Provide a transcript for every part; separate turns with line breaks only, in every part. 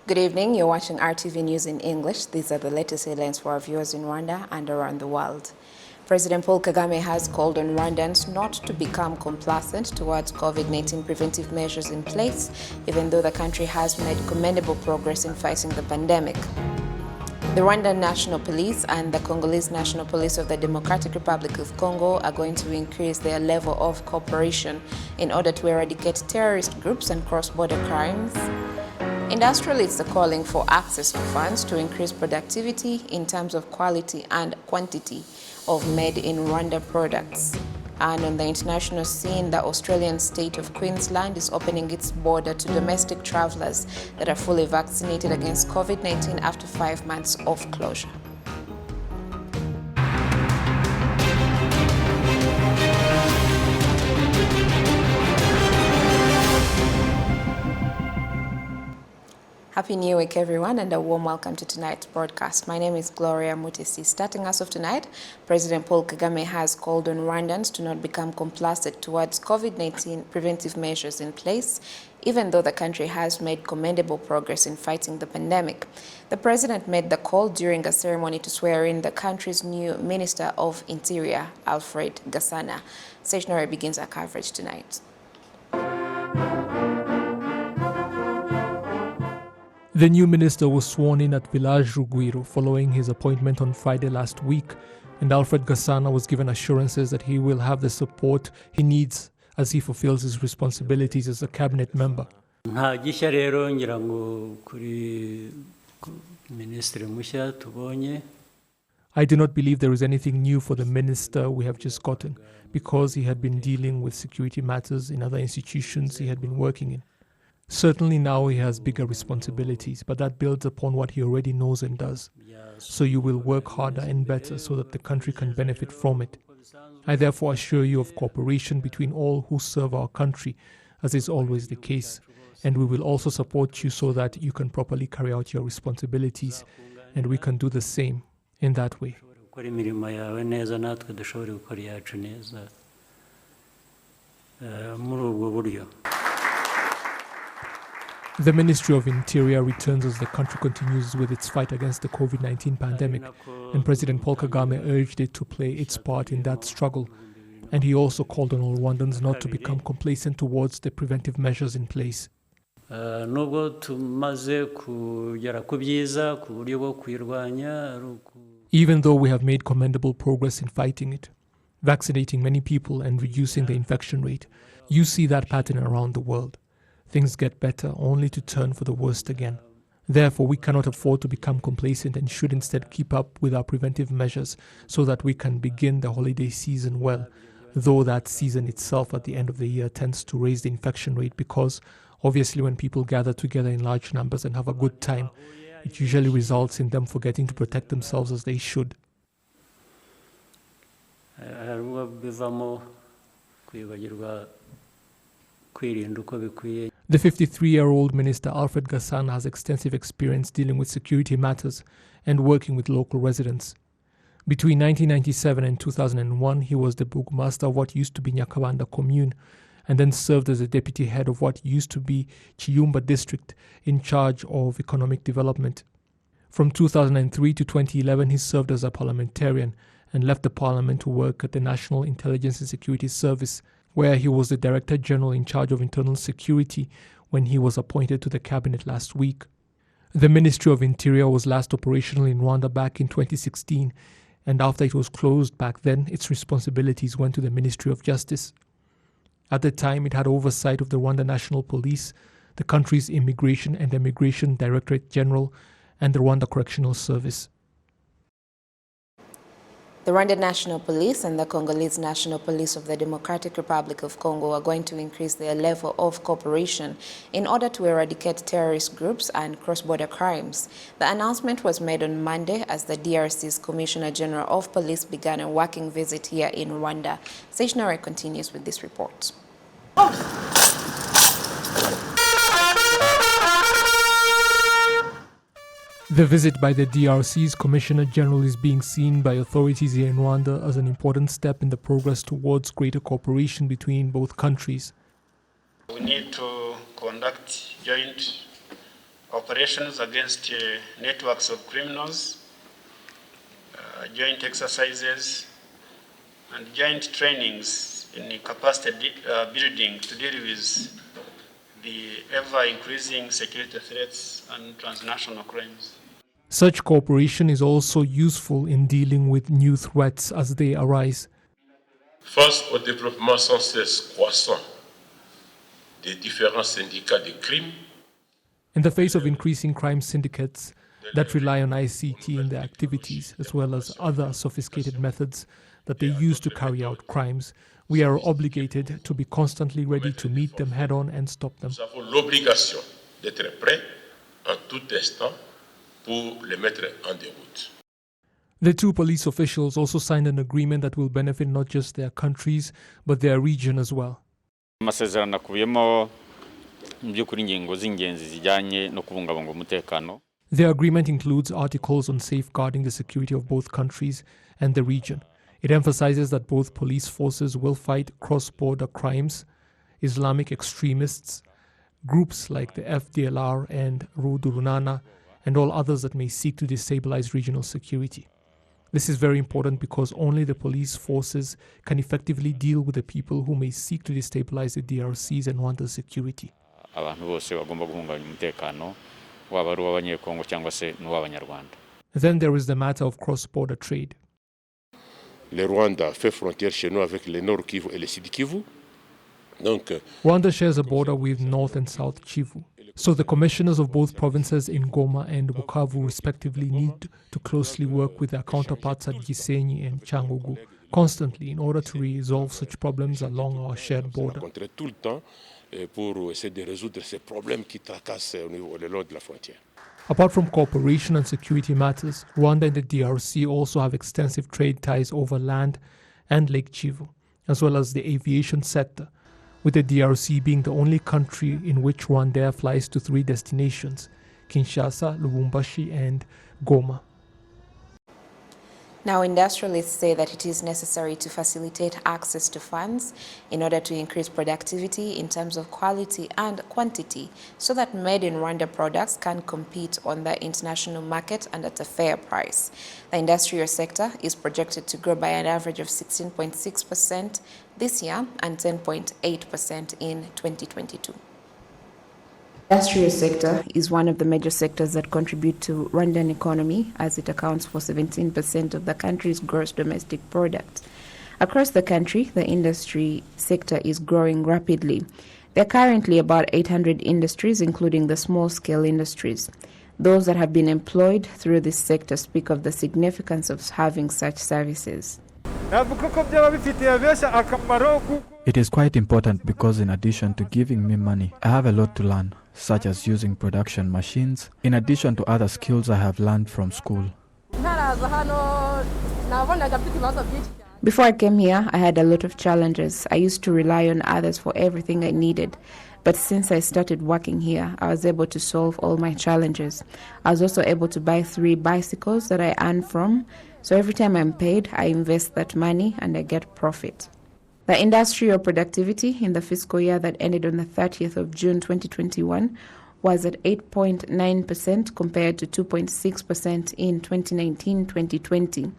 Good evening. You're watching RTV News in English. These are the latest headlines for our viewers in Rwanda and around the world. President Paul Kagame has called on Rwandans not to become complacent towards COVID-19 preventive measures in place, even though the country has made commendable progress in fighting the pandemic. The Rwandan National Police and the Congolese National Police of the Democratic Republic of Congo are going to increase their level of cooperation in order to eradicate terrorist groups and cross-border crimes. Industrialists are calling for access to funds to increase productivity in terms of quality and quantity of made in Rwanda products. And on the international scene, the Australian state of Queensland is opening its border to domestic travelers that are fully vaccinated against COVID-19 after 5 months of closure. Happy New Week, everyone, and a warm welcome to tonight's broadcast. My name is Gloria Mutesi. Starting us off tonight, President Paul Kagame has called on Rwandans to not become complacent towards COVID-19 preventive measures in place, even though the country has made commendable progress in fighting the pandemic. The president made the call during a ceremony to swear in the country's new Minister of Interior, Alfred Gasana. Stationary begins our coverage tonight.
The new minister was sworn in at Village Rugwiro following his appointment on Friday last week, and Alfred Gasana was given assurances that he will have the support he needs as he fulfills his responsibilities as a cabinet member. I do not believe there is anything new for the minister we have just gotten, because he had been dealing with security matters in other institutions he had been working in. Certainly now he has bigger responsibilities, but that builds upon what he already knows and does. So you will work harder and better so that the country can benefit from it. I therefore assure you of cooperation between all who serve our country, as is always the case. And we will also support you so that you can properly carry out your responsibilities, and we can do the same in that way. The Ministry of Interior returns as the country continues with its fight against the COVID-19 pandemic, and President Paul Kagame urged it to play its part in that struggle. And he also called on all Rwandans not to become complacent towards the preventive measures in place. Even though we have made commendable progress in fighting it, vaccinating many people and reducing the infection rate, you see that pattern around the world. Things get better only to turn for the worst again. Therefore, we cannot afford to become complacent and should instead keep up with our preventive measures so that we can begin the holiday season well, though that season itself at the end of the year tends to raise the infection rate because, obviously, when people gather together in large numbers and have a good time, it usually results in them forgetting to protect themselves as they should. The 53-year-old Minister Alfred Gasana has extensive experience dealing with security matters and working with local residents. Between 1997 and 2001, he was the Burgomaster of what used to be Nyakabanda Commune, and then served as the deputy head of what used to be Chiyumba District, in charge of economic development. From 2003 to 2011, he served as a parliamentarian and left the parliament to work at the National Intelligence and Security Service, where he was the Director General in charge of internal security when he was appointed to the cabinet last week. The Ministry of Interior was last operational in Rwanda back in 2016, and after it was closed back then, its responsibilities went to the Ministry of Justice. At the time, it had oversight of the Rwanda National Police, the country's Immigration and Immigration Directorate General, and the Rwanda Correctional Service.
The Rwandan National Police and the Congolese National Police of the Democratic Republic of Congo are going to increase their level of cooperation in order to eradicate terrorist groups and cross-border crimes. The announcement was made on Monday as the DRC's Commissioner General of Police began a working visit here in Rwanda. Stationary continues with this report.
The visit by the DRC's Commissioner General is being seen by authorities here in Rwanda as an important step in the progress towards greater cooperation between both countries.
We need to conduct joint operations against networks of criminals, joint exercises, and joint trainings in capacity building to deal with the ever-increasing security threats and transnational crimes.
Such cooperation is also useful in dealing with new threats as they arise.
Face au développement sans cesse croissant des différents syndicats de crime,
In the face of increasing crime syndicates that rely on ICT in their activities, as well as other sophisticated methods that they use to carry out crimes, we are obligated to be constantly ready to meet them head-on and stop them.
nous avons l'obligation d'être prêts en tout instant pour les mettre en déroute.
The two police officials also signed an agreement that will benefit not just their countries, but their region as well.
Amasezerano akubiyemo by'ukuri ingingo z'ingenzi zijyanye no kubungabunga umutekano.
The agreement includes articles on safeguarding the security of both countries and the region. It emphasizes that both police forces will fight cross-border crimes, Islamic extremists, groups like the FDLR and Rwanda, and all others that may seek to destabilize regional security. This is very important because only the police forces can effectively deal with the people who may seek to destabilize the DRC's and Rwanda's security.
Abantu bose bagomba guhungabanya umutekano waba ari uw'abanyekongo cyangwa se n'uw'abanyarwanda.
Then there is the matter of cross-border trade.
Le Rwanda fait frontière chez nous avec le Nord Kivu et le Sud Kivu. Donc,
Rwanda shares a border with North and South Kivu. So the commissioners of both provinces in Goma and Bukavu respectively need to closely work with their counterparts at Gisenyi and Cyangugu constantly in order to resolve such problems along our shared border.
rencontrer tout le temps pour essayer de résoudre ces problèmes qui tracassent le long de la frontière.
Apart from cooperation and security matters, Rwanda and the DRC also have extensive trade ties over land and Lake Kivu, as well as the aviation sector, with the DRC being the only country in which Rwandair flies to 3 destinations: Kinshasa, Lubumbashi, and Goma.
Now, industrialists say that it is necessary to facilitate access to funds in order to increase productivity in terms of quality and quantity so that made in Rwanda products can compete on the international market and at a fair price. The industrial sector is projected to grow by an average of 16.6% this year and 10.8% in 2022. The industrial sector is one of the major sectors that contribute to Rwandan economy, as it accounts for 17% of the country's gross domestic product. Across the country, the industry sector is growing rapidly. There are currently about 800 industries, including the small-scale industries. Those that have been employed through this sector speak of the significance of having such services.
It is quite important because in addition to giving me money, I have a lot to learn, such as using production machines, in addition to other skills I have learned from school.
Before I came here, I had a lot of challenges. I used to rely on others for everything I needed. But since I started working here, I was able to solve all my challenges. I was also able to buy 3 bicycles that I earn from. So every time I'm paid, I invest that money and I get profit. The industrial productivity in the fiscal year that ended on the 30th of June 2021 was at 8.9% compared to 2.6% in 2019-2020.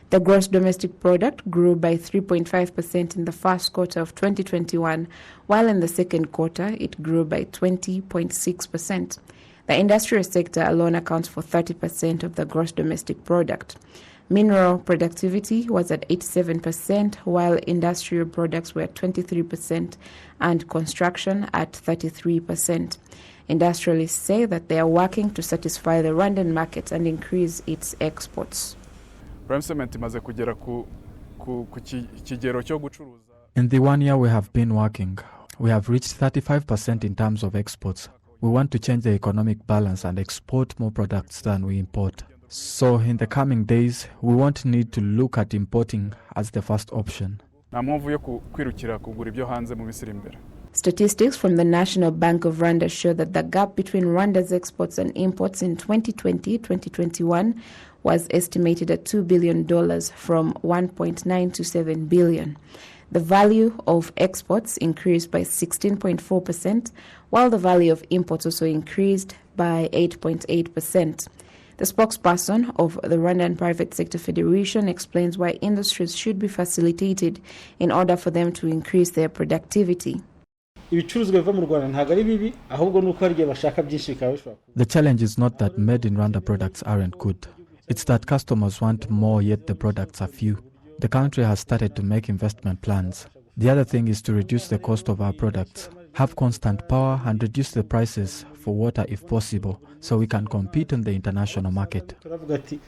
The gross domestic product grew by 3.5% in the first quarter of 2021, while in the second quarter it grew by 20.6%. The industrial sector alone accounts for 30% of the gross domestic product. Mineral productivity was at 87%, while industrial products were at 23% and construction at 33%. Industrialists say that they are working to satisfy the Rwandan market and increase its exports.
In the 1 year we have been working, we have reached 35% in terms of exports. We want to change the economic balance and export more products than we import. So in the coming days, we won't need to look at importing as the first option.
Statistics from the National Bank of Rwanda show that the gap between Rwanda's exports and imports in 2020-2021 was estimated at $2 billion from $1.927 billion. The value of exports increased by 16.4%, while the value of imports also increased by 8.8%. The spokesperson of the Rwandan Private Sector Federation explains why industries should be facilitated in order for them to increase their productivity.
The challenge is not that made in Rwanda products aren't good. It's that customers want more, yet the products are few. The country has started to make investment plans. The other thing is to reduce the cost of our products, have constant power, and reduce the prices for water if possible, so we can compete in the international market.
The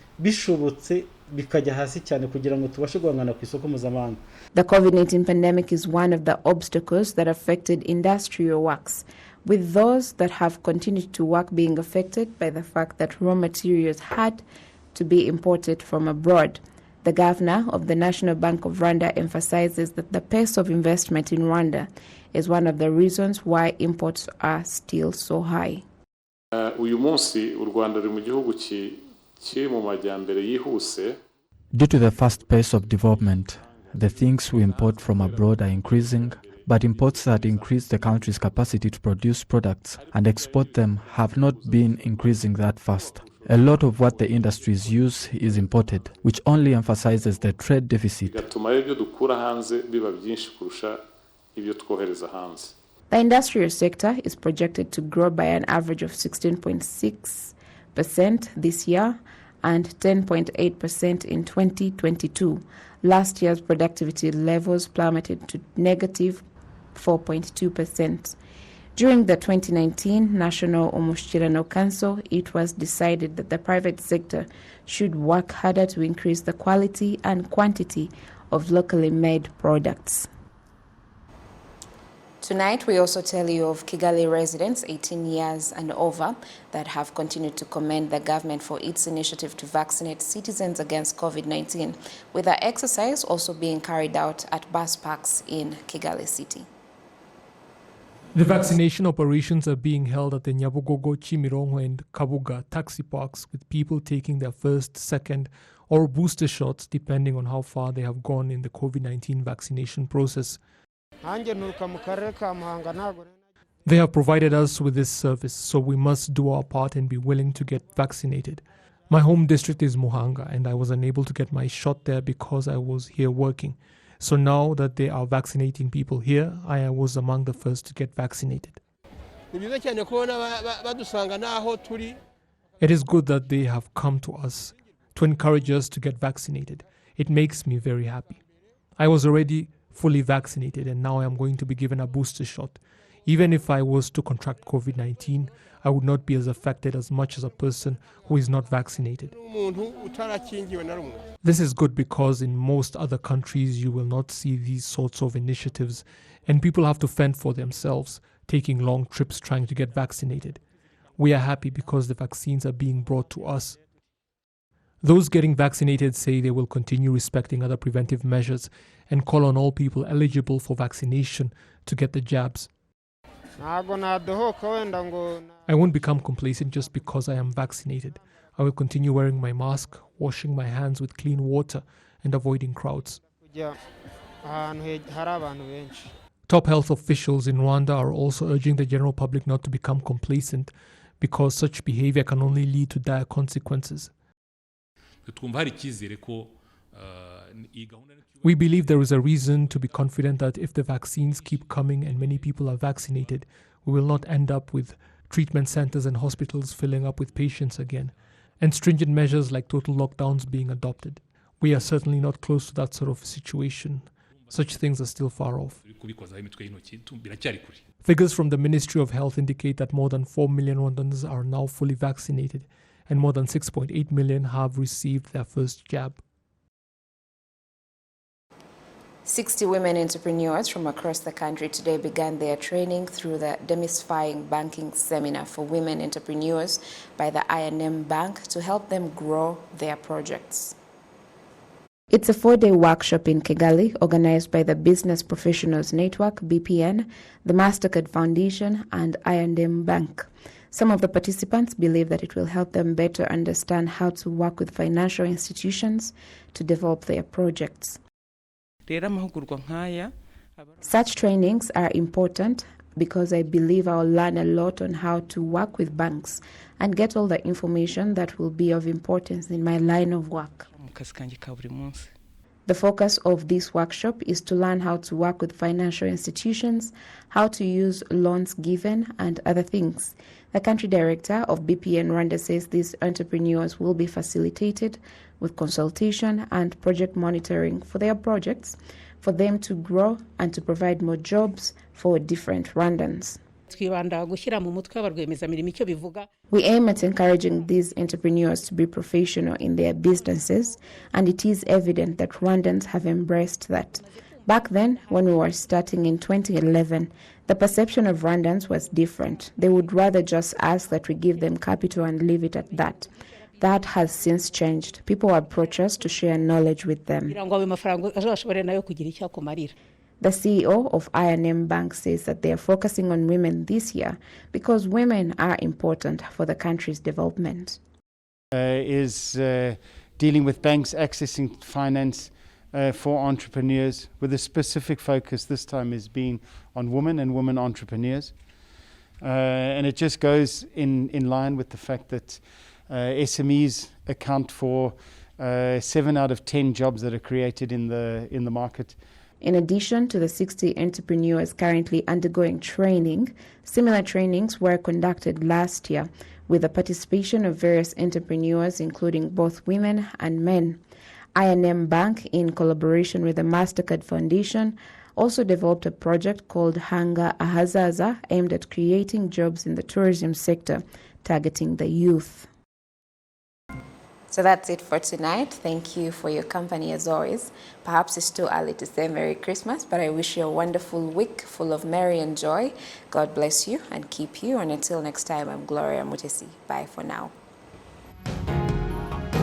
COVID-19 pandemic is one of the obstacles that affected industrial works, with those that have continued to work being affected by the fact that raw materials had to be imported from abroad. The governor of the National Bank of Rwanda emphasizes that the pace of investment in Rwanda is one of the reasons why imports are still so high.
Uyu munsi u Rwanda ruri mu gihugu kiri mu majyambere yihuse.
Due to the fast pace of development, the things we import from abroad are increasing, but imports that increase the country's capacity to produce products and export them have not been increasing that fast. A lot of what the industries use is imported, which only emphasizes the trade deficit.
The industrial sector is projected to grow by an average of 16.6% this year and 10.8% in 2022. Last year's productivity levels plummeted to negative 4.2%. During the 2019 National Umushyikirano Council, it was decided that the private sector should work harder to increase the quality and quantity of locally made products. Tonight, we also tell you of Kigali residents 18 years and over that have continued to commend the government for its initiative to vaccinate citizens against COVID-19, with the exercise also being carried out at bus parks in Kigali city.
The vaccination operations are being held at the Nyabugogo, Chimirongo and Kabuga taxi parks, with people taking their first, second or booster shots depending on how far they have gone in the COVID-19 vaccination process. They have provided us with this service, so we must do our part and be willing to get vaccinated. My home district is Muhanga, and I was unable to get my shot there because I was here working. So now that they are vaccinating people here, I was among the first to get vaccinated. It is good that they have come to us to encourage us to get vaccinated. It makes me very happy. I was already fully vaccinated, and now I am going to be given a booster shot. Even if I was to contract COVID-19, I would not be as affected as much as a person who is not vaccinated. This is good because in most other countries you will not see these sorts of initiatives, and people have to fend for themselves, taking long trips trying to get vaccinated. We are happy because the vaccines are being brought to us. Those getting vaccinated say they will continue respecting other preventive measures and call on all people eligible for vaccination to get the jabs. I won't become complacent just because I am vaccinated. I will continue wearing my mask, washing my hands with clean water, and avoiding crowds. Top health officials in Rwanda are also urging the general public not to become complacent because such behavior can only lead to dire consequences. We believe there is a reason to be confident that if the vaccines keep coming and many people are vaccinated, we will not end up with treatment centers and hospitals filling up with patients again, and stringent measures like total lockdowns being adopted. We are certainly not close to that sort of situation. Such things are still far off. Figures from the Ministry of Health indicate that more than 4 million Rwandans are now fully vaccinated, and more than 6.8 million have received their first jab.
60 women entrepreneurs from across the country today began their training through the Demystifying Banking Seminar for Women Entrepreneurs by the I&M Bank to help them grow their projects. It's a 4-day workshop in Kigali organized by the Business Professionals Network, BPN, the Mastercard Foundation, and I&M Bank. Some of the participants believe that it will help them better understand how to work with financial institutions to develop their projects. Such trainings are important because I believe I'll learn a lot on how to work with banks and get all the information that will be of importance in my line of work. The focus of this workshop is to learn how to work with financial institutions, how to use loans given, and other things. The country director of BPN Rwanda says these entrepreneurs will be facilitated with consultation and project monitoring for their projects, for them to grow and to provide more jobs for different Rwandans. We aim at encouraging these entrepreneurs to be professional in their businesses, and it is evident that Rwandans have embraced that. Back then, when we were starting in 2011, the perception of Rwandans was different. They would rather just ask that we give them capital and leave it at that. That has since changed. People approach us to share knowledge with them. The CEO of I&M Bank says that they are focusing on women this year because women are important for the country's development.
Is dealing with banks accessing finance for entrepreneurs with a specific focus this time is being on women and women entrepreneurs. And it just goes in line with the fact that SMEs account for 7 out of 10 jobs that are created in the market.
In addition to the 60 entrepreneurs currently undergoing training, similar trainings were conducted last year with the participation of various entrepreneurs, including both women and men. I&M Bank, in collaboration with the MasterCard Foundation, also developed a project called Hanga Ahazaza, aimed at creating jobs in the tourism sector, targeting the youth. So that's it for tonight. Thank you for your company as always. Perhaps it's too early to say Merry Christmas, but I wish you a wonderful week full of merry and joy. God bless you and keep you. And until next time, I'm Gloria Mutesi. Bye for now.